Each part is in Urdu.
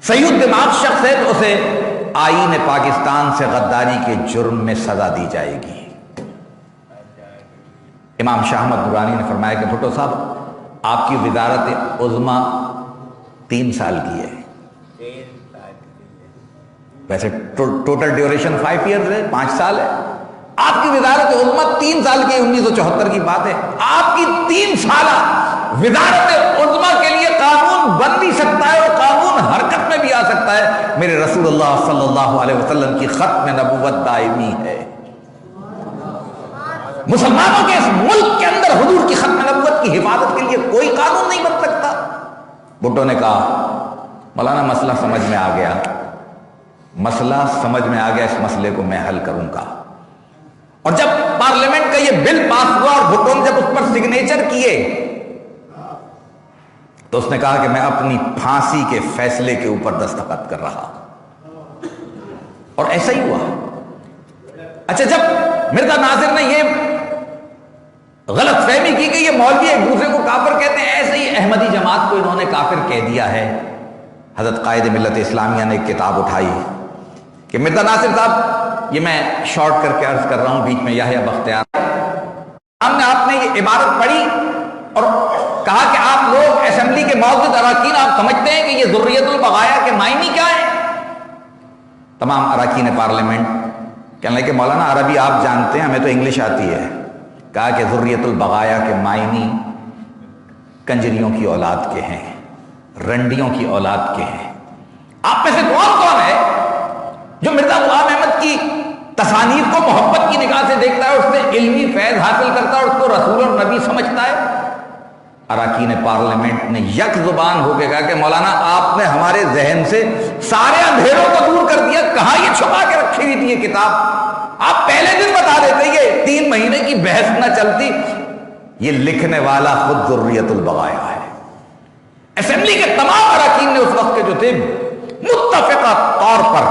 صحیح دماغ شخص ہے تو اسے آئین پاکستان سے غداری کے جرم میں سزا دی جائے گی۔ امام شاہ احمد درانی نے فرمایا کہ بھٹو صاحب آپ کی وزارت عظمیٰ 3 سال کی ہے، ویسے ٹوٹل ڈیوریشن 5 ایئرز ہے، 5 سال ہے، آپ کی وزارت عظمیٰ 3 سال کی، 1974 کی بات ہے، آپ کی 3 سالہ وزارت عظمیٰ کے لیے قانون بن بھی سکتا ہے اور قانون حرکت میں بھی آ سکتا ہے۔ میرے رسول اللہ صلی اللہ علیہ وسلم کی ختم نبوت دائمی ہے۔ مسلمانوں کے اس ملک کے اندر حضور کی ختم نبوت کی حفاظت کے لیے کوئی قانون نہیں بن سکتا۔ بھٹو نے کہا مولانا مسئلہ سمجھ میں آ گیا، مسئلہ سمجھ میں آ گیا، اس مسئلے کو میں حل کروں گا۔ اور جب پارلیمنٹ کا یہ بل پاس ہوا اور بھٹو نے جب اس پر سگنیچر کیے تو اس نے کہا کہ میں اپنی پھانسی کے فیصلے کے اوپر دستخط کر رہا، اور ایسا ہی ہوا۔ اچھا، جب مرزا ناصر نے یہ غلط فہمی کی کہ یہ مولوی ایک دوسرے کو کافر کہتے ہیں، ایسے ہی احمدی جماعت کو انہوں نے کافر کہہ دیا ہے، حضرت قائد ملت اسلامیہ نے ایک کتاب اٹھائی کہ مرزا ناصر صاحب، یہ میں شارٹ کر کے عرض کر رہا ہوں، بیچ میں یحییٰ بختیار ہم نے آپ نے یہ عبارت پڑھی اور کہا کہ آپ لوگ اسمبلی کے معزز اراکین، آپ سمجھتے ہیں کہ یہ ذریت البغایا کے معنی کیا ہے؟ تمام اراکین پارلیمنٹ کہنے لگے کہ مولانا عربی آپ جانتے ہیں، ہمیں تو انگلش آتی ہے۔ کہا کہ ذریت البغایا کے معنی کنجریوں کی اولاد کے ہیں، رنڈیوں کی اولاد کے ہیں۔ آپ میں سے کون ہے جو مرزا غلام احمد کی تصانیف کو محبت کی نگاہ سے دیکھتا ہے، اس سے علمی فیض حاصل کرتا ہے اور اس کو رسول اور نبی سمجھتا ہے؟ اراکین پارلیمنٹ نے یک زبان ہو کے کہا کہ مولانا آپ نے ہمارے ذہن سے سارے اندھیروں کو دور کر دیا، کہاں یہ چھپا کے رکھی ہوئی تھی یہ کتاب؟ آپ پہلے دن بتا دیتے، یہ 3 مہینے کی بحث نہ چلتی۔ یہ لکھنے والا خود ذریت البغایا ہے۔ اسمبلی کے تمام اراکین نے اس وقت کے جو تھے متفقہ طور پر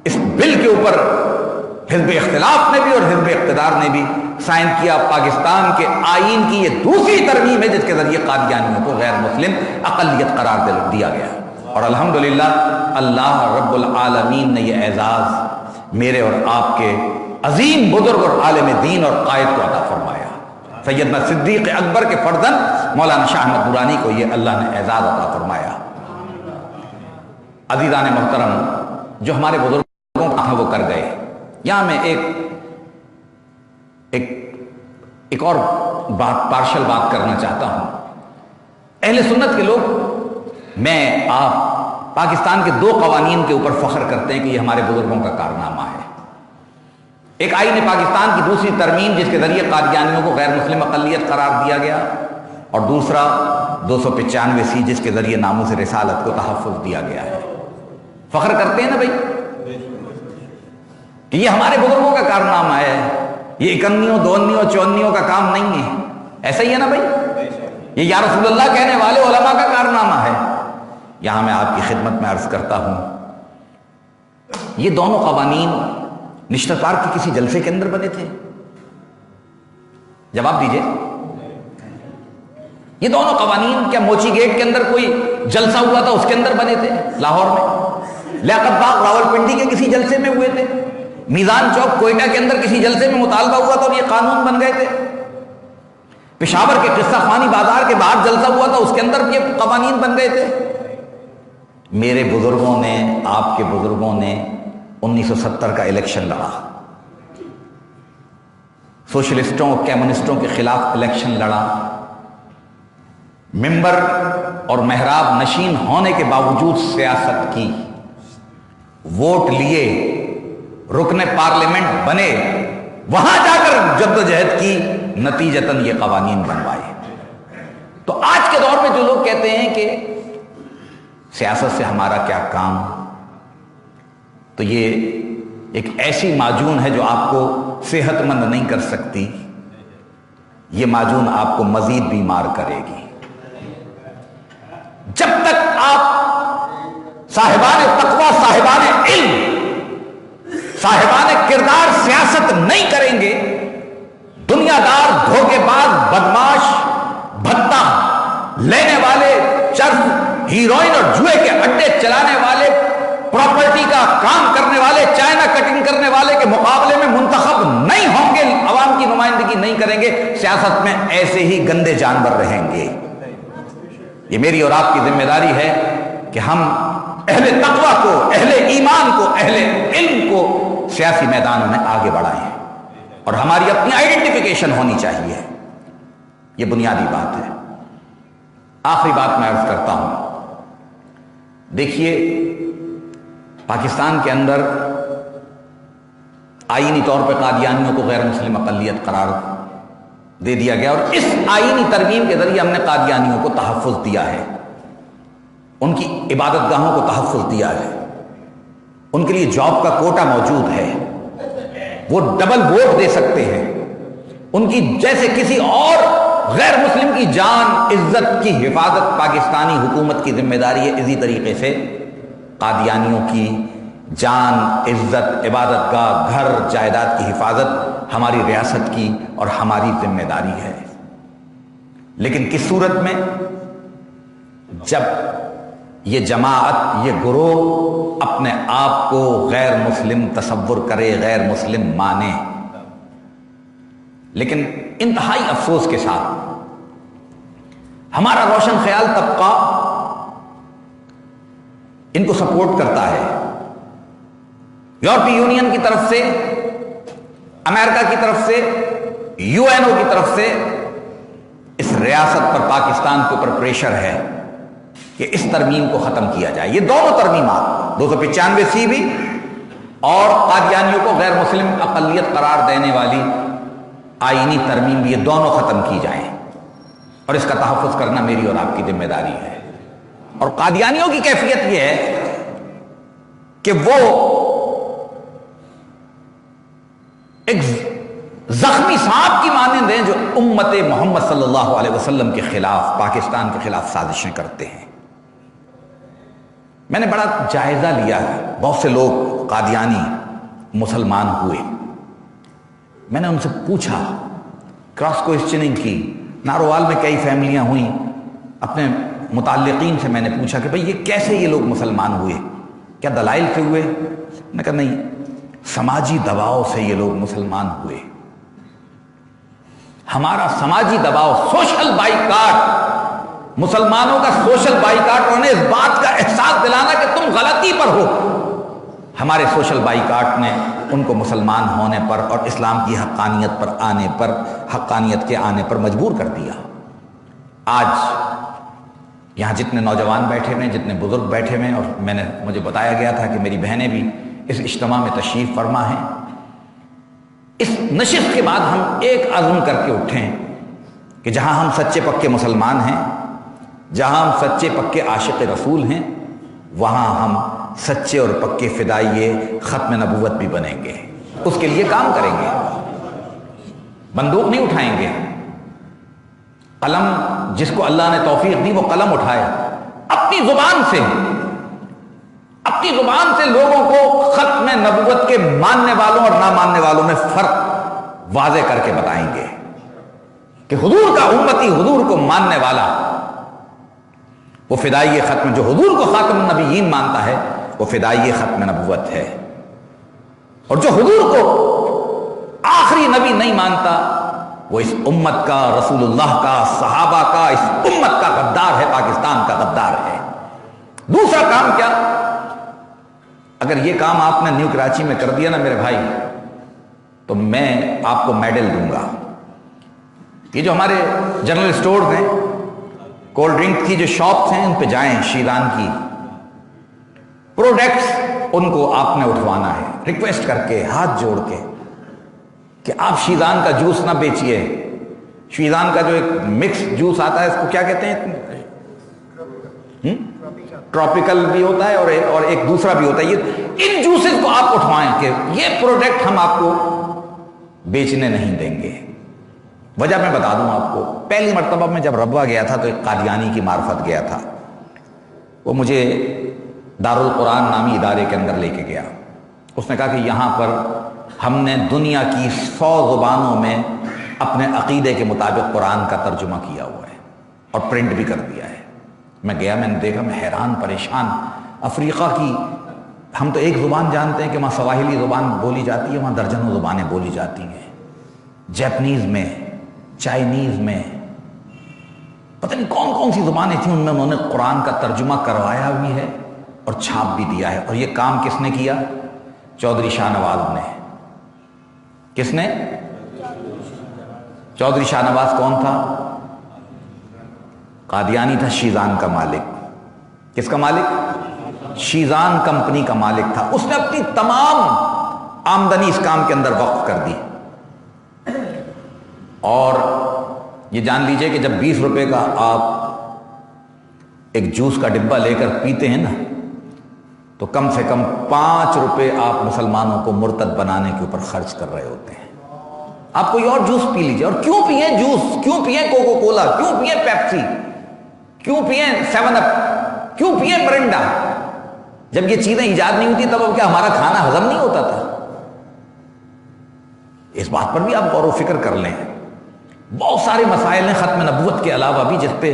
اس بل کے اوپر، حزب اختلاف نے بھی اور حزب اقتدار نے بھی سائن کیا۔ پاکستان کے آئین کی یہ دوسری ترمیم ہے جس کے ذریعے قادیانیوں کو غیر مسلم اقلیت قرار دیا گیا، اور الحمدللہ اللہ رب العالمین نے یہ اعزاز میرے اور آپ کے عظیم بزرگ اور عالم دین اور قائد کو عطا فرمایا۔ سیدنا صدیق اکبر کے فرزند مولانا شاہ احمد درانی کو یہ اللہ نے اعزاز عطا فرمایا۔ عزیزان محترم، جو ہمارے بزرگوں کا تھا وہ کر گئے۔ یہاں میں ایک اور پارشل بات کرنا چاہتا ہوں۔ اہل سنت کے لوگ، میں آپ پاکستان کے 2 قوانین کے اوپر فخر کرتے ہیں کہ یہ ہمارے بزرگوں کا کارنامہ ہے۔ ایک آئین پاکستان کی دوسری ترمیم جس کے ذریعے قادیانیوں کو غیر مسلم اقلیت قرار دیا گیا، اور دوسرا 295 جس کے ذریعے ناموس رسالت کو تحفظ دیا گیا ہے۔ فخر کرتے ہیں نا بھائی کہ یہ ہمارے بزرگوں کا کارنامہ ہے، یہ 51 52 54 کا کام نہیں ہے۔ ایسا ہی ہے نا بھائی، یہ یا رسول اللہ کہنے والے علماء کا کارنامہ ہے۔ یہاں میں آپ کی خدمت میں عرض کرتا ہوں، یہ دونوں قوانین نشتر پارک کے کسی جلسے کے اندر بنے تھے؟ جواب دیجئے۔ یہ دونوں قوانین کیا موچی گیٹ کے اندر کوئی جلسہ ہوا تھا اس کے اندر بنے تھے؟ لاہور میں لیاقت باغ راولپنڈی کے کسی جلسے میں ہوئے تھے؟ میزان چوک کوئٹہ کے اندر کسی جلسے میں مطالبہ ہوا تھا اور یہ قانون بن گئے تھے؟ پشاور کے قصہ خوانی بازار کے باہر جلسہ ہوا تھا، اس کے اندر یہ قوانین بن گئے تھے؟ میرے بزرگوں نے، آپ کے بزرگوں نے 1970 کا الیکشن لڑا، سوشلسٹوں کمیونسٹوں کے خلاف الیکشن لڑا، ممبر اور محراب نشین ہونے کے باوجود سیاست کی، ووٹ لیے، رکن پارلیمنٹ بنے، وہاں جا کر جدوجہد کی، نتیجتاً یہ قوانین بنوائے۔ تو آج کے دور میں جو لوگ کہتے ہیں کہ سیاست سے ہمارا کیا کام، تو یہ ایک ایسی معجون ہے جو آپ کو صحت مند نہیں کر سکتی، یہ معجون آپ کو مزید بیمار کرے گی۔ جب تک آپ صاحبان تقویٰ، صاحبان علم، صاحبان کردار سیاست نہیں کریں گے، دنیا دار، دھوکے باز، بدماش، بھتہ لینے والے، چرس ہیروئن اور جوئے کے اڈے چلانے والے، پراپرٹی کا کام کرنے والے، چائنا کٹنگ کرنے والے کے مقابلے میں منتخب نہیں ہوں گے، عوام کی نمائندگی نہیں کریں گے، سیاست میں ایسے ہی گندے جانور رہیں گے۔ یہ میری اور آپ کی ذمہ داری ہے کہ ہم اہل تقوی کو، اہل ایمان کو، اہل علم کو سیاسی میدانوں میں آگے بڑھائیں، اور ہماری اپنی آئیڈینٹیفیکیشن ہونی چاہیے۔ یہ بنیادی بات ہے۔ آخری بات میں عرض کرتا ہوں، دیکھیے پاکستان کے اندر آئینی طور پہ قادیانیوں کو غیر مسلم اقلیت قرار دے دیا گیا، اور اس آئینی ترمیم کے ذریعے ہم نے قادیانیوں کو تحفظ دیا ہے، ان کی عبادت گاہوں کو تحفظ دیا ہے، ان کے لیے جاب کا کوٹا موجود ہے، وہ ڈبل ووٹ دے سکتے ہیں، ان کی جیسے کسی اور غیر مسلم کی جان عزت کی حفاظت پاکستانی حکومت کی ذمہ داری ہے، اسی طریقے سے قادیانیوں کی جان، عزت، عبادت گاہ، گھر، جائیداد کی حفاظت ہماری ریاست کی اور ہماری ذمہ داری ہے۔ لیکن کس صورت میں؟ جب یہ جماعت، یہ گروہ اپنے آپ کو غیر مسلم تصور کرے، غیر مسلم مانے۔ لیکن انتہائی افسوس کے ساتھ ہمارا روشن خیال طبقہ ان کو سپورٹ کرتا ہے۔ یورپی یونین کی طرف سے، امریکہ کی طرف سے، یو این او کی طرف سے اس ریاست پر، پاکستان کے اوپر پریشر ہے کہ اس ترمیم کو ختم کیا جائے۔ یہ دونوں ترمیمات، 295 بھی اور قادیانیوں کو غیر مسلم اقلیت قرار دینے والی آئینی ترمیم بھی، یہ دونوں ختم کی جائیں، اور اس کا تحفظ کرنا میری اور آپ کی ذمہ داری ہے۔ اور قادیانیوں کی کیفیت یہ ہے کہ وہ ایک زخمی سانپ کی مانند ہیں جو امت محمد صلی اللہ علیہ وسلم کے خلاف، پاکستان کے خلاف سازشیں کرتے ہیں۔ میں نے بڑا جائزہ لیا ہے، بہت سے لوگ قادیانی مسلمان ہوئے، میں نے ان سے پوچھا، کراس کوئسچننگ کی، ناروال میں کئی فیملیاں ہوئیں، اپنے متعلقین سے میں نے پوچھا کہ بھئی یہ کیسے یہ لوگ مسلمان ہوئے، کیا دلائل سے ہوئے؟ میں نے کہا نہیں، سماجی دباؤ سے یہ لوگ مسلمان ہوئے۔ ہمارا سماجی دباؤ، سوشل بائیکاٹ، مسلمانوں کا سوشل بائیکاٹ، انہیں اس بات کا احساس دلانا کہ تم غلطی پر ہو، ہمارے سوشل بائیکاٹ نے ان کو مسلمان ہونے پر اور اسلام کی حقانیت پر آنے پر، حقانیت کے آنے پر مجبور کر دیا۔ آج یہاں جتنے نوجوان بیٹھے ہوئے، جتنے بزرگ بیٹھے ہوئے، اور مجھے بتایا گیا تھا کہ میری بہنیں بھی اس اجتماع میں تشریف فرما ہیں، اس نشست کے بعد ہم ایک عزم کر کے اٹھیں کہ جہاں ہم سچے پکے مسلمان ہیں، جہاں ہم سچے پکے عاشق رسول ہیں، وہاں ہم سچے اور پکے فدائی ختم نبوت بھی بنیں گے، اس کے لیے کام کریں گے، بندوق نہیں اٹھائیں گے۔ قلم، جس کو اللہ نے توفیق دی وہ قلم اٹھائے، اپنی زبان سے لوگوں کو ختم نبوت کے ماننے والوں اور نہ ماننے والوں میں فرق واضح کر کے بتائیں گے کہ حضور کا امتی، حضور کو ماننے والا، وہ فدائی ختم، جو حضور کو خاتم النبیین مانتا ہے وہ فدائی ختم نبوت ہے، اور جو حضور کو آخری نبی نہیں مانتا وہ اس امت کا، رسول اللہ کا، صحابہ کا، اس امت کا غدار ہے، پاکستان کا غدار ہے۔ دوسرا کام کیا؟ اگر یہ کام آپ نے نیو کراچی میں کر دیا نا میرے بھائی، تو میں آپ کو میڈل دوں گا۔ یہ جو ہمارے جنرل سٹورز ہیں، کولڈ ڈرنک کی جو شاپس ہیں، ان پہ جائیں، شیران کی پروڈکٹس ان کو آپ نے اٹھوانا ہے، ریکویسٹ کر کے، ہاتھ جوڑ کے، کہ آپ شیزان کا جوس نہ بیچیے۔ شیزان کا جو ایک مکس جوس آتا ہے، اس کو کیا کہتے ہیں؟ ٹراپیکل بھی ہوتا ہے اور ایک دوسرا بھی ہوتا ہے۔ یہ ان جوسز کو آپ اٹھوائیں کہ یہ پروڈکٹ ہم آپ کو بیچنے نہیں دیں گے۔ وجہ میں بتا دوں آپ کو، پہلی مرتبہ میں جب ربوہ گیا تھا تو ایک قادیانی کی معرفت گیا تھا، وہ مجھے دارالقرآن نامی ادارے کے اندر لے کے گیا۔ اس نے کہا کہ یہاں پر ہم نے دنیا کی 100 زبانوں میں اپنے عقیدے کے مطابق قرآن کا ترجمہ کیا ہوا ہے اور پرنٹ بھی کر دیا ہے۔ میں گیا، میں نے دیکھا، میں حیران پریشان. افریقہ کی ہم تو ایک زبان جانتے ہیں کہ وہاں سواحلی زبان بولی جاتی ہے، وہاں درجنوں زبانیں بولی جاتی ہیں. جیپنیز میں، چائنیز میں، پتہ نہیں کون کون سی زبانیں تھیں، ان میں انہوں نے قرآن کا ترجمہ کروایا بھی ہے اور چھاپ بھی دیا ہے. اور یہ کام کس نے کیا؟ چودھری شاہ نواز نے. کس نے؟ چودھری شاہ نواز کون تھا؟ قادیانی تھا، شیزان کا مالک. کس کا مالک؟ شیزان کمپنی کا مالک تھا. اس نے اپنی تمام آمدنی اس کام کے اندر وقف کر دی. اور یہ جان لیجئے کہ جب 20 روپے کا آپ ایک جوس کا ڈبہ لے کر پیتے ہیں نا، تو کم سے کم 5 روپے آپ مسلمانوں کو مرتد بنانے کے اوپر خرچ کر رہے ہوتے ہیں. آپ کوئی اور جوس پی لیجئے. اور کیوں پئیں جوس؟ کیوں پئیں کوکو کولا؟ کیوں پئیں پیپسی؟ کیوں پئیں 7 اپ؟ کیوں پئیں مرنڈا؟ جب یہ چیزیں ایجاد نہیں ہوتی تب اب کیا ہمارا کھانا ہضم نہیں ہوتا تھا؟ اس بات پر بھی آپ غور و فکر کر لیں. بہت سارے مسائل ہیں ختم نبوت کے علاوہ بھی جس پہ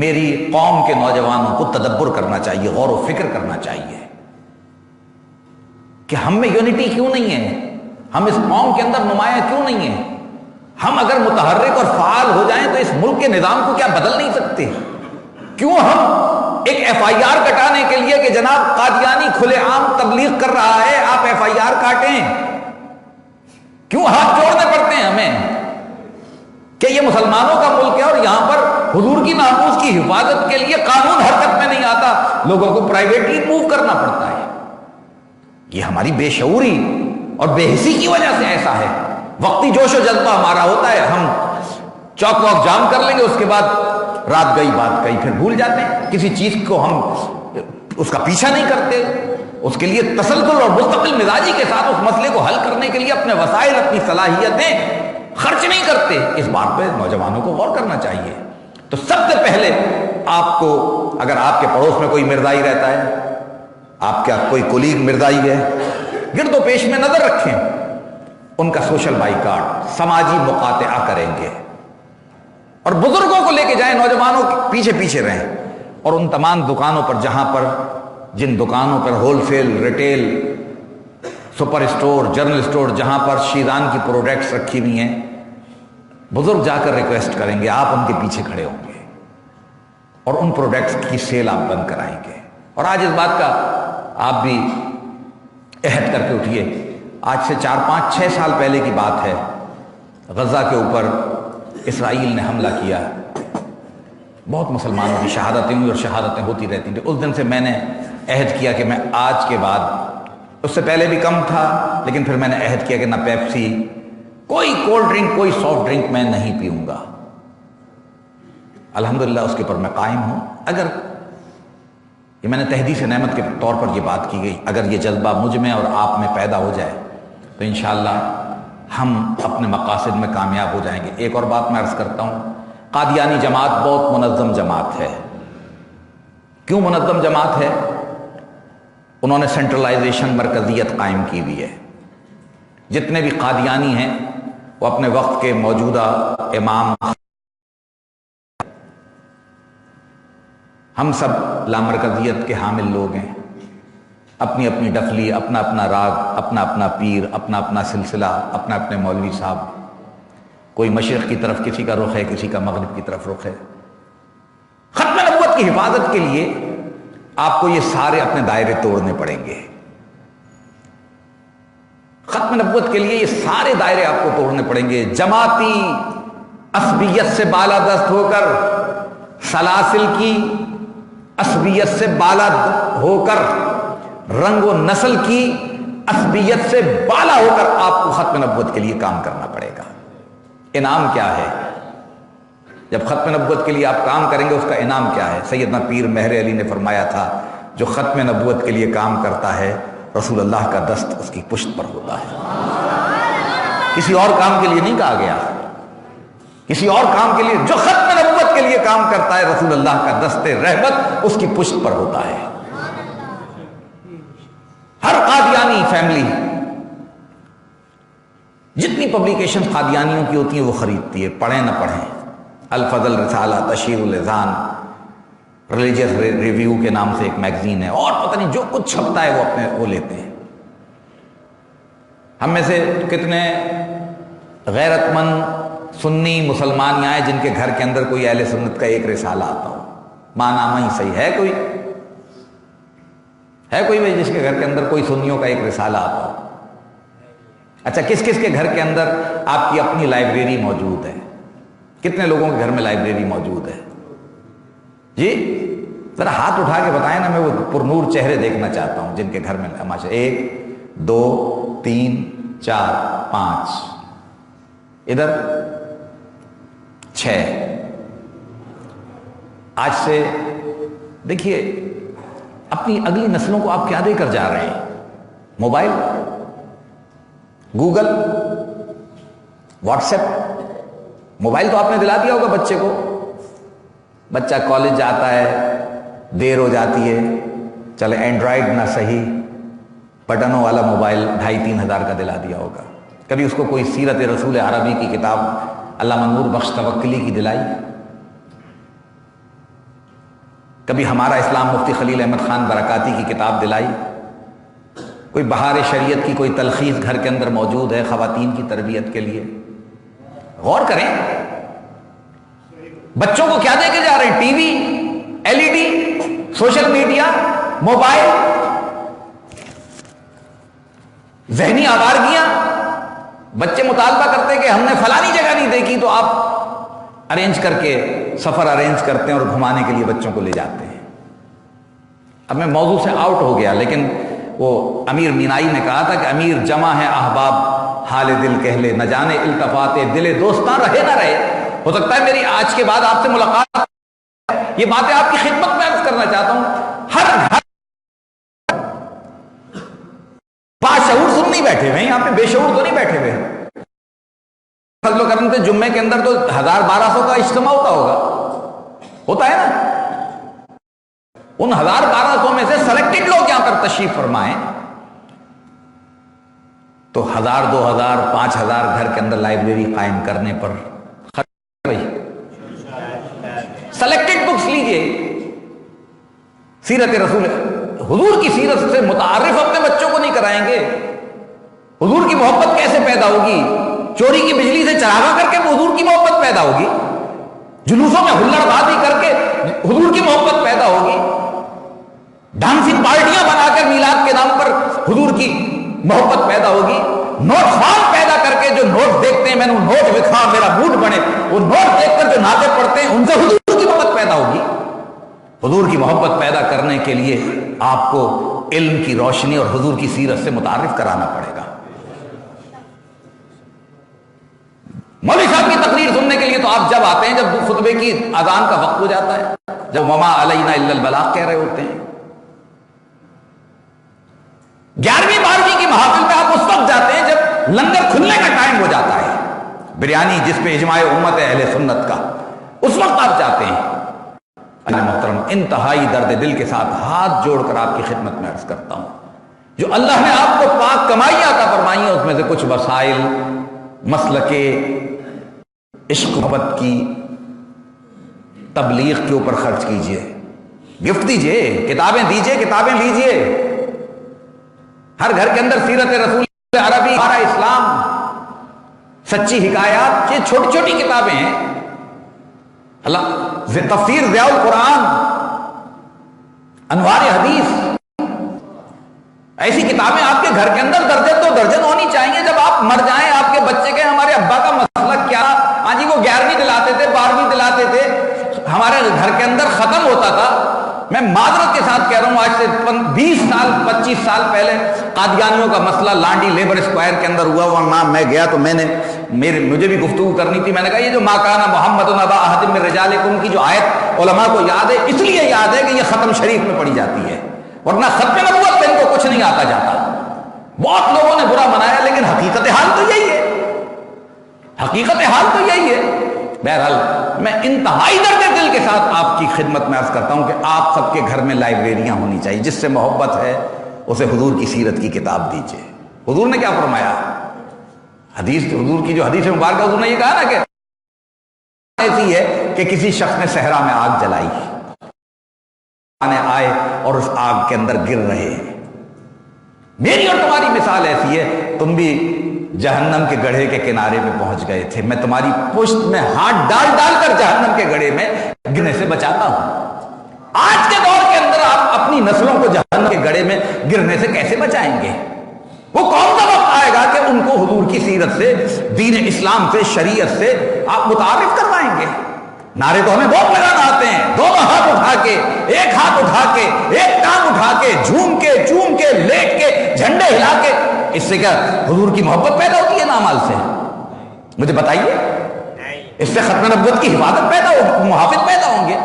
میری قوم کے نوجوانوں کو تدبر کرنا چاہیے، غور و فکر کرنا چاہیے کہ ہم میں یونٹی کیوں نہیں ہے، ہم اس قوم کے اندر نمایاں کیوں نہیں ہیں. ہم اگر متحرک اور فعال ہو جائیں تو اس ملک کے نظام کو کیا بدل نہیں سکتے؟ کیوں ہم ایک ایف آئی آر کٹانے کے لیے کہ جناب قادیانی کھلے عام تبلیغ کر رہا ہے، آپ ایف آئی آر کاٹیں، کیوں ہاتھ جوڑنے پڑتے ہیں ہمیں کہ یہ مسلمانوں کا ملک ہے اور یہاں پر حضور کی ناموس کی حفاظت کے لیے قانون حرکت میں نہیں آتا، لوگوں کو پرائیویٹلی موو کرنا پڑتا ہے. یہ ہماری بے شعوری اور بے حسی کی وجہ سے ایسا ہے. وقتی جوش و جذبہ ہمارا ہوتا ہے، ہم چوک واک جام کر لیں گے، اس کے بعد رات گئی بات گئی، پھر بھول جاتے ہیں. کسی چیز کو ہم اس کا پیچھا نہیں کرتے، اس کے لیے تسلسل اور مستقل مزاجی کے ساتھ اس مسئلے کو حل کرنے کے لیے اپنے وسائل، اپنی صلاحیتیں خرچ نہیں کرتے. اس بات پہ نوجوانوں کو غور کرنا چاہیے. تو سب سے پہلے آپ کو، اگر آپ کے پڑوس میں کوئی مرزائی رہتا ہے، آپ کا کوئی کولیگ مرزائی ہے، گرد و پیش میں نظر رکھیں. ان کا سوشل بائیکاٹ، سماجی مقاطعہ کریں گے، اور بزرگوں کو لے کے جائیں، نوجوانوں کے پیچھے پیچھے رہیں. اور ان تمام دکانوں پر جن دکانوں پر wholesale, retail, super store, general store, جہاں پر شیزان کی پروڈکٹس رکھی ہوئی ہیں، بزرگ جا کر ریکویسٹ کریں گے، آپ ان کے پیچھے کھڑے ہوں گے اور ان پروڈکٹس کی سیل آپ بند کرائیں گے. اور آج اس بات کا آپ بھی عہد کر کے اٹھیے. آج سے 4 5 6 سال پہلے کی بات ہے، غزہ کے اوپر اسرائیل نے حملہ کیا. بہت مسلمانوں کی شہادتیں ہوئی اور شہادتیں ہوتی رہتی تھیں. اس دن سے میں نے عہد کیا کہ میں آج کے بعد، اس سے پہلے بھی کم تھا لیکن پھر میں نے عہد کیا کہ نہ پیپسی، کوئی کولڈ ڈرنک، کوئی سافٹ ڈرنک میں نہیں پیوں گا. الحمدللہ اس کے پر میں قائم ہوں. اگر یہ میں نے تحدیث نعمت کے طور پر یہ بات کی گئی، اگر یہ جذبہ مجھ میں اور آپ میں پیدا ہو جائے تو انشاءاللہ ہم اپنے مقاصد میں کامیاب ہو جائیں گے. ایک اور بات میں عرض کرتا ہوں، قادیانی جماعت بہت منظم جماعت ہے. کیوں منظم جماعت ہے؟ انہوں نے سینٹرلائزیشن، مرکزیت قائم کی ہوئی ہے. جتنے بھی قادیانی ہیں وہ اپنے وقت کے موجودہ امام، ہم سب لامرکزیت کے حامل لوگ ہیں. اپنی اپنی ڈفلی، اپنا اپنا راگ، اپنا اپنا پیر، اپنا اپنا سلسلہ، اپنا اپنے مولوی صاحب. کوئی مشرق کی طرف کسی کا رخ ہے، کسی کا مغرب کی طرف رخ ہے. ختم نبوت کی حفاظت کے لیے آپ کو یہ سارے اپنے دائرے توڑنے پڑیں گے. ختم نبوت کے لیے یہ سارے دائرے آپ کو توڑنے پڑیں گے. جماعتی عصبیت سے بالادست ہو کر، سلاسل کی عصبیت سے بالا ہو کر، رنگ و نسل کی عصبیت سے بالا ہو کر آپ کو ختم نبوت کے لیے کام کرنا پڑے گا. انعام کیا ہے؟ جب ختم نبوت کے لیے آپ کام کریں گے اس کا انعام کیا ہے؟ سیدنا پیر مہر علی نے فرمایا تھا، جو ختم نبوت کے لیے کام کرتا ہے رسول اللہ کا دست اس کی پشت پر ہوتا ہے. کسی اور کام کے لیے نہیں کہا گیا، کسی اور کام کے لیے. جو ختم نبوت کے لیے کام کرتا ہے رسول اللہ کا دست رحمت اس کی پشت پر ہوتا ہے. ہر قادیانی فیملی جتنی پبلیکیشن قادیانیوں کی ہوتی ہیں وہ خریدتی ہے، پڑھیں نہ پڑھیں. الفضل، رسالہ، تشہیر الاذان، ریلیجیس ریویو کے نام سے ایک میگزین ہے، اور پتہ نہیں جو کچھ چھپتا ہے وہ لیتے ہیں۔ ہم میں سے کتنے غیرت مند سنی مسلمان یہاں ہیں جن کے گھر کے اندر کوئی اہل سنت کا ایک رسالہ آتا ہو، معنامہ ہی صحیح ہے؟ کوئی بھائی جس کے گھر کے اندر کوئی سنیوں کا ایک رسالہ آتا ہو؟ اچھا، کس کس کے گھر کے اندر آپ کی اپنی لائبریری موجود ہے؟ کتنے لوگوں کے گھر میں لائبریری موجود ہے؟ جی ذرا ہاتھ اٹھا کے بتائیں نا، میں وہ پرنور چہرے دیکھنا چاہتا ہوں جن کے گھر میں ماشاء 1 2 3 4 5، ادھر 6۔ آج سے دیکھیے اپنی اگلی نسلوں کو آپ کیا دے کر جا رہے ہیں؟ Mobile, Google, what's app. Mobile تو آپ نے دلا دیا ہوگا بچے کو، بچہ کالج جاتا ہے، دیر ہو جاتی ہے، چلے اینڈرائیڈ نہ صحیح بٹنوں والا موبائل 2,500-3 ہزار کا دلا دیا ہوگا۔ کبھی اس کو کوئی سیرت رسول عربی کی کتاب علامہ نور بخش توکلی کی دلائی؟ کبھی ہمارا اسلام مفتی خلیل احمد خان برکاتی کی کتاب دلائی؟ کوئی بہار شریعت کی کوئی تلخیص گھر کے اندر موجود ہے خواتین کی تربیت کے لیے؟ غور کریں، بچوں کو کیا دے کے جا رہے ہیں؟ T V, LED، social media, mobile, ذہنی آوارگیاں۔ بچے مطالبہ کرتے کہ ہم نے فلانی جگہ نہیں دیکھی، تو آپ ارینج کر کے سفر ارینج کرتے ہیں اور گھمانے کے لیے بچوں کو لے جاتے ہیں۔ اب میں موضوع سے آؤٹ ہو گیا، لیکن وہ امیر مینائی نے کہا تھا کہ امیر جمع ہے احباب حال دل کہہ لے، نہ جانے التفات دل دوستاں رہے نہ رہے۔ ہو سکتا ہے میری آج کے بعد آپ سے ملاقات، یہ باتیں آپ کی خدمت میں عرض کرنا چاہتا ہوں۔ ہر گھر باشعور سن نہیں بیٹھے ہوئے، یہاں پہ بے شعور تو نہیں بیٹھے ہوئے۔ فضل و کرم سے جمعے کے اندر تو 1000-1200 کا اجتماع ہوتا ہے نا۔ ان 1000-1200 میں سے سلیکٹڈ لوگ یہاں پر تشریف فرمائیں تو 1000-2000-5000 گھر کے اندر لائبریری قائم کرنے پر سلیکٹڈ بکس لیجئے۔ سیرت رسول، حضور کی سیرت سے متعارف اپنے بچوں کو نہیں کرائیں گے؟ حضور کی محبت کیسے پیدا ہوگی؟ چوری کی بجلی سے چراغاں کر کے حضور کی محبت پیدا ہوگی؟ جلوسوں میں ہلڑ بازی کر کے حضور کی محبت پیدا ہوگی؟ ڈانسنگ پارٹیاں بنا کر میلاد کے نام پر حضور کی محبت پیدا ہوگی؟ نوٹ خواب پیدا کر کے جو نوٹ دیکھتے ہیں میں نے نوٹ لکھا میرا موڈ بنے، وہ نوٹ دیکھ کر جو نعتیں پڑھتے ہیں ان سے حضور کی محبت پیدا ہوگی؟ حضور کی محبت پیدا کرنے کے لیے آپ کو علم کی روشنی اور حضور کی سیرت سے متعارف کرانا پڑے گا۔ مولوی صاحب کی تقریر سننے کے لیے تو آپ جب آتے ہیں جب خطبے کی اذان کا وقت ہو جاتا ہے، جب وما علینا الا البلاغ کہہ رہے ہوتے ہیں۔ 11ویں-12ویں کی محافل میں آپ اس وقت جاتے ہیں جب لنگر کھلنے کا ٹائم ہو جاتا ہے، بریانی جس پہ اجماع امت ہے اہل سنت کا، اس وقت آپ جاتے ہیں۔ اللہ محترم، انتہائی درد دل کے ساتھ ہاتھ جوڑ کر آپ کی خدمت میں عرض کرتا ہوں، جو اللہ نے آپ کو پاک کمائی عطا فرمائی ہیں اس میں سے کچھ وسائل مسلک عشق محبت کی تبلیغ کے اوپر خرچ کیجئے، گفٹ دیجئے، کتابیں دیجئے، کتابیں لیجئے۔ ہر گھر کے اندر سیرت رسول عربی، ہمارا اسلام، سچی حکایات، یہ چھوٹی چھوٹی کتابیں ہیں۔ اللہ تفسیر ضیاء القرآن، انوار حدیث، ایسی کتابیں آپ کے گھر کے اندر درجن تو درجن ہونی چاہیے۔ جب آپ مر جائیں آپ کے بچے کے ہمارے ابا کا مسئلہ کیا، ہاں جی وہ 11ویں دلاتے تھے، 12ویں دلاتے تھے، ہمارے گھر کے اندر ختم ہوتا تھا۔ میں معذرت کے ساتھ کہہ رہا ہوں، آج سے 20 سال 25 سال پہلے قادیانیوں کا مسئلہ لانڈی لیبر اسکوائر کے اندر ہوا وہاں میں گیا تو مجھے بھی گفتگو کرنی تھی۔ میں نے کہا یہ جو ما کان محمد ابا احد من رجالکم کی جو آیت علماء کو یاد ہے، اس لیے یاد ہے کہ یہ ختم شریف میں پڑھی جاتی ہے، ورنہ ختم نبوت پہ ان کو کچھ نہیں آتا جاتا۔ بہت لوگوں نے برا منایا، لیکن حقیقت حال تو یہی ہے، حقیقت حال تو یہی ہے۔ بہرحال میں انتہائی درد دل کے ساتھ آپ کی خدمت میں عرض کرتا ہوں کہ آپ سب کے گھر میں لائبریریاں ہونی چاہیے۔ جس سے محبت ہے اسے حضور کی سیرت کی کتاب دیجیے۔ حضور نے کیا فرمایا؟ حدیث حضور کی جو حدیث مبارکہ، حضور نے یہ کہا نا کہ ایسی ہے کہ کسی شخص نے صحرا میں آگ جلائی، آئے اور اس آگ کے اندر گر رہے ہیں. میری اور تمہاری مثال ایسی ہے, تم بھی جہنم کے گڑھے کے کنارے میں پہنچ گئے تھے, میں تمہاری پشت میں ہاتھ ڈال ڈال کر جہنم کے گڑھے میں گرنے سے بچاتا ہوں. آج کے دور کے اندر آپ اپنی نسلوں کو جہنم کے گڑھے میں گرنے سے کیسے بچائیں گے؟ وہ کون سا وقت آئے گا کہ ان کو حضور کی سیرت سے, دین اسلام سے, شریعت سے آپ متعارف کروائیں گے؟ نعرے تو ہمیں بہت لگانا آتے ہیں, دونوں ہاتھ اٹھا کے, ایک ہاتھ اٹھا کے, ایک ٹانگ اٹھا کے, جھوم کے, چوم کے, لیٹ کے, جھنڈے ہلا کے. اس سے کیا حضور کی محبت پیدا ہوتی ہے نامال سے؟ مجھے بتائیے. اس سے ختم نبوت کی حفاظت پیدا ہو, محافظ پیدا ہوں گے؟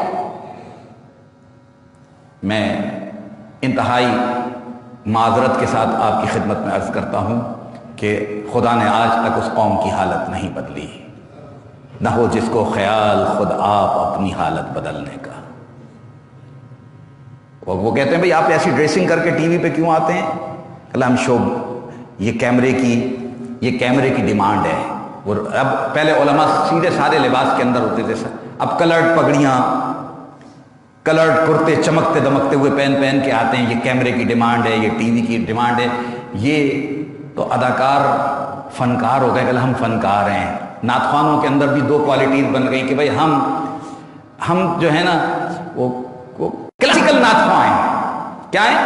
میں انتہائی معذرت کے ساتھ آپ کی خدمت میں عرض کرتا ہوں کہ خدا نے آج تک اس قوم کی حالت نہیں بدلی, نہ ہو جس کو خیال خود آپ اپنی حالت بدلنے کا. وہ کہتے ہیں بھئی آپ ایسی ڈریسنگ کر کے ٹی وی پہ کیوں آتے ہیں؟ کلام شو, یہ کیمرے کی ڈیمانڈ ہے. اب پہلے علماء سیدھے سارے لباس کے اندر ہوتے تھے, اب کلرڈ پگڑیاں, کلرڈ کرتے چمکتے دمکتے ہوئے پہن کے آتے ہیں. یہ کیمرے کی ڈیمانڈ ہے, یہ ٹی وی کی ڈیمانڈ ہے. یہ تو اداکار فنکار ہو گئے, کہ ہم فنکار ہیں. نعت خوانوں کے اندر بھی دو کوالٹیز بن گئی کہ بھئی ہم جو ہے نا وہ کلاسیکل نعت خواں ہیں. کیا ہیں؟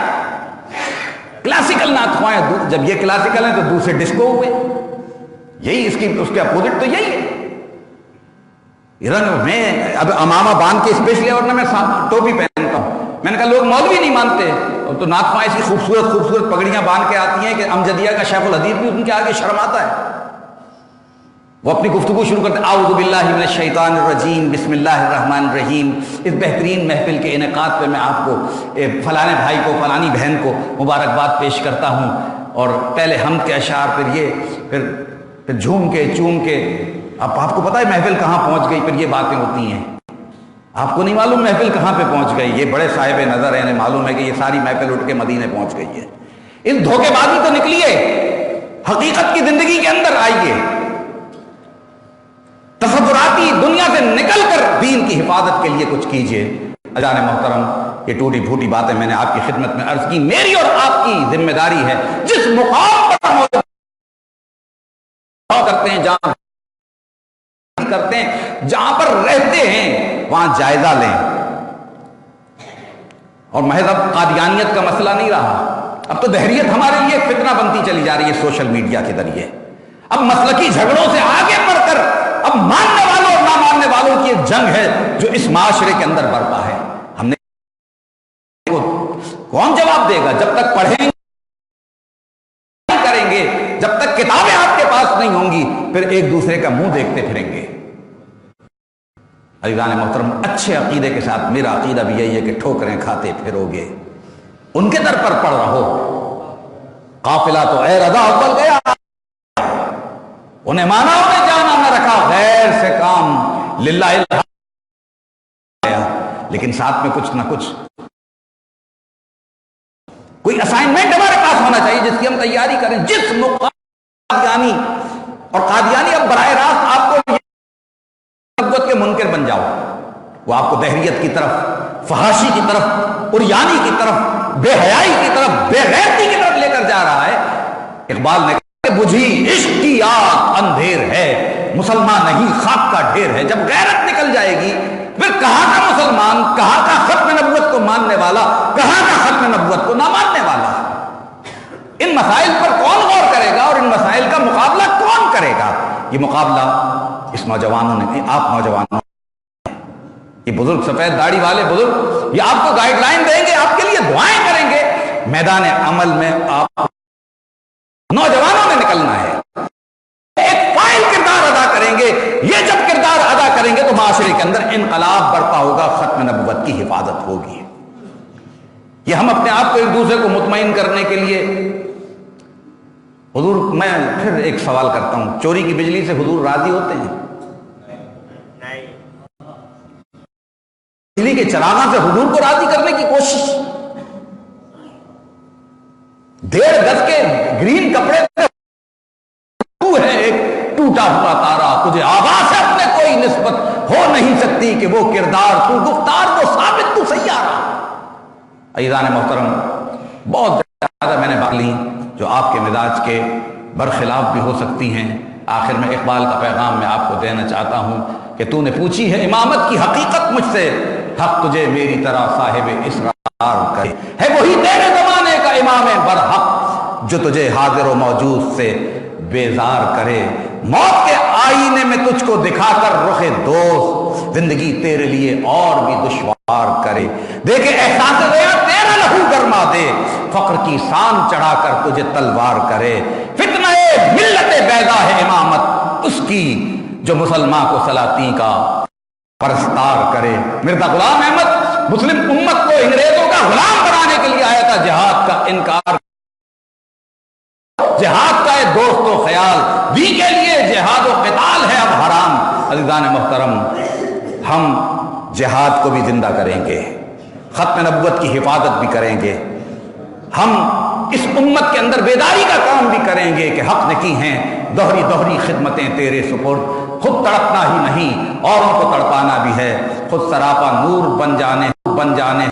کلاسیکل نعت خواں ہیں. جب یہ کلاسیکل ہیں تو دوسرے ڈسکو ہوئے. یہی اس کے اپوزٹ تو یہی ہے. رنگ میں اب امامہ باندھ کے اسپیشلی, اور نہ میں ٹوپی پہنتا ہوں. میں نے کہا لوگ مولوی نہیں مانتے, تو نعت خواں ایسی خوبصورت پگڑیاں باندھ کے آتی ہیں کہ امجدیہ کا شیخ الحدیث بھی ان کے آگے شرماتا ہے. وہ اپنی گفتگو شروع کرتے اعوذ باللہ من الشیطان الرجیم بسم اللہ الرحمن الرحیم. اس بہترین محفل کے انعقاد پہ میں آپ کو, فلانے بھائی کو, فلانی بہن کو مبارکباد پیش کرتا ہوں, اور پہلے حمد کے اشعار, پھر یہ, پھر جھوم کے چوم کے. اب آپ کو پتہ ہے محفل کہاں پہنچ گئی, پھر یہ باتیں ہوتی ہیں. آپ کو نہیں معلوم محفل کہاں پہ پہنچ گئی. یہ بڑے صاحب نظر ہیں, انہیں معلوم ہے کہ یہ ساری محفل اٹھ کے مدینے پہنچ گئی ہے. اس دھوکے بازی تو نکلیے, حقیقت کی زندگی کے اندر آئیے, تصوراتی دنیا سے نکل کر دین کی حفاظت کے لیے کچھ کیجئے. اجان محترم, یہ ٹوٹی پھوٹی باتیں میں نے آپ کی خدمت میں عرض کی. میری اور آپ کی ذمہ داری ہے, جس مقام پر کرتے ہیں, جہاں کرتے ہیں, جہاں پر رہتے ہیں, وہاں جائزہ لیں. اور محض اب قادیانیت کا مسئلہ نہیں رہا, اب تو دہریت ہمارے لیے فتنہ بنتی چلی جا رہی ہے سوشل میڈیا کے ذریعے. اب مسلکی جھگڑوں سے آگے بڑھ کر اب ماننے والوں اور نہ ماننے والوں کی ایک جنگ ہے جو اس معاشرے کے اندر برپا ہے. ہم نے کون جواب دے گا جب تک پڑھیں کریں گے, جب تک کتابیں آپ کے پاس نہیں ہوں گی, پھر ایک دوسرے کا منہ دیکھتے پھریں گے. عزیزان محترم, اچھے عقیدے کے ساتھ میرا عقیدہ بھی یہی ہے کہ ٹھوکریں کھاتے پھرو گے, ان کے در پر پڑ رہو. قافلہ تو اے رضا اول گیا, انہیں مانا انہیں جانا نہ رکھا, غیر سے کام للہ گیا. لیکن ساتھ میں کچھ نہ کچھ کوئی اسائنمنٹ ہمارے پاس ہونا چاہیے جس کی ہم تیاری کریں. جس مقام قادیانی, اور قادیانی اب براہ راست آپ کو نبوت کے منکر بن جاؤ, وہ آپ کو دہریت کی طرف, فحاشی کی طرف, عریانی کی طرف, بے حیائی کی طرف, بے غیرتی کی طرف لے کر جا رہا ہے. اقبال نے کہا بجھی عشق کی آگ اندھیر ہے, مسلمان نہیں خاک کا ڈھیر ہے. جب غیرت نکل جائے گی, پھر کہاں کا مسلمان, کہاں کا ختم نبوت کو ماننے والا, کہاں کا ختم نبوت کو نہ ماننے والا. ان مسائل پر کون غور کرے گا, اور ان مسائل کا مقابلہ کون کرے گا؟ یہ مقابلہ اس نوجوانوں نے, آپ نوجوانوں, یہ بزرگ سفید داڑھی والے بزرگ, یہ آپ کو گائیڈ لائن دیں گے, آپ کے لیے دعائیں کریں گے. میدان عمل میں آپ نوجوانوں نے نکلنا ہے, ایک فاعل کردار ادا کریں گے. یہ جب کردار ادا کریں گے تو معاشرے کے اندر انقلاب برپا ہوگا, ختم نبوت کی حفاظت ہوگی. یہ ہم اپنے آپ کو ایک دوسرے کو مطمئن کرنے کے لیے, حضور, میں پھر ایک سوال کرتا ہوں, چوری کی بجلی سے حضور راضی ہوتے ہیں؟ بجلی کے چراغاں سے حضور کو راضی کرنے کی کوشش, 1.5 گز کے گرین کپڑے پہ تو ہے ایک ٹوٹا ہوا تارا, تجھے آواز سے اپنے کوئی نسبت ہو نہیں سکتی کہ وہ کردار تو گفتار, وہ ثابت تو سیارہ. عزیزان محترم، بہت زیادہ میں نے بات لی جو آپ کے مزاج کے برخلاف بھی ہو سکتی ہیں۔ آخر میں اقبال کا پیغام میں آپ کو دینا چاہتا ہوں کہ تو نے پوچھی ہے امامت کی حقیقت مجھ سے، حق تجھے میری طرح صاحب اسرار کرے، ہے وہی تیرے زمانے کا امام برحق جو تجھے حاضر و موجود سے بیزار کرے، موت کے آئینے میں تجھ کو دکھا کر رخ دوست زندگی تیرے لیے اور بھی دشوار کرے، دیکھے احساس ریا تیرا لہو گرما دے، فقر کی سان چڑھا کر تجھے تلوار کرے، فتنہ ملت بیضا ہے امامت اس کی جو مسلمان کو سلاطین کا پرستار کرے۔ مرزا غلام احمد مسلم امت کو انگریزوں کا غلام بنانے کے لیے آیا تھا، جہاد کا انکار، جہاد کا ایک دوست و خیال بھی کے لیے جہاد و قتال ہے اب حرام۔ عزیزان محترم، ہم جہاد کو بھی زندہ کریں گے، ختم نبوت کی حفاظت بھی کریں گے، ہم اس امت کے اندر بیداری کا کام بھی کریں گے کہ حق نے کی ہیں دوہری دوہری خدمتیں تیرے سپرد، خود تڑپنا ہی نہیں اوروں کو تڑپانا بھی ہے، خود سراپا نور بن جانے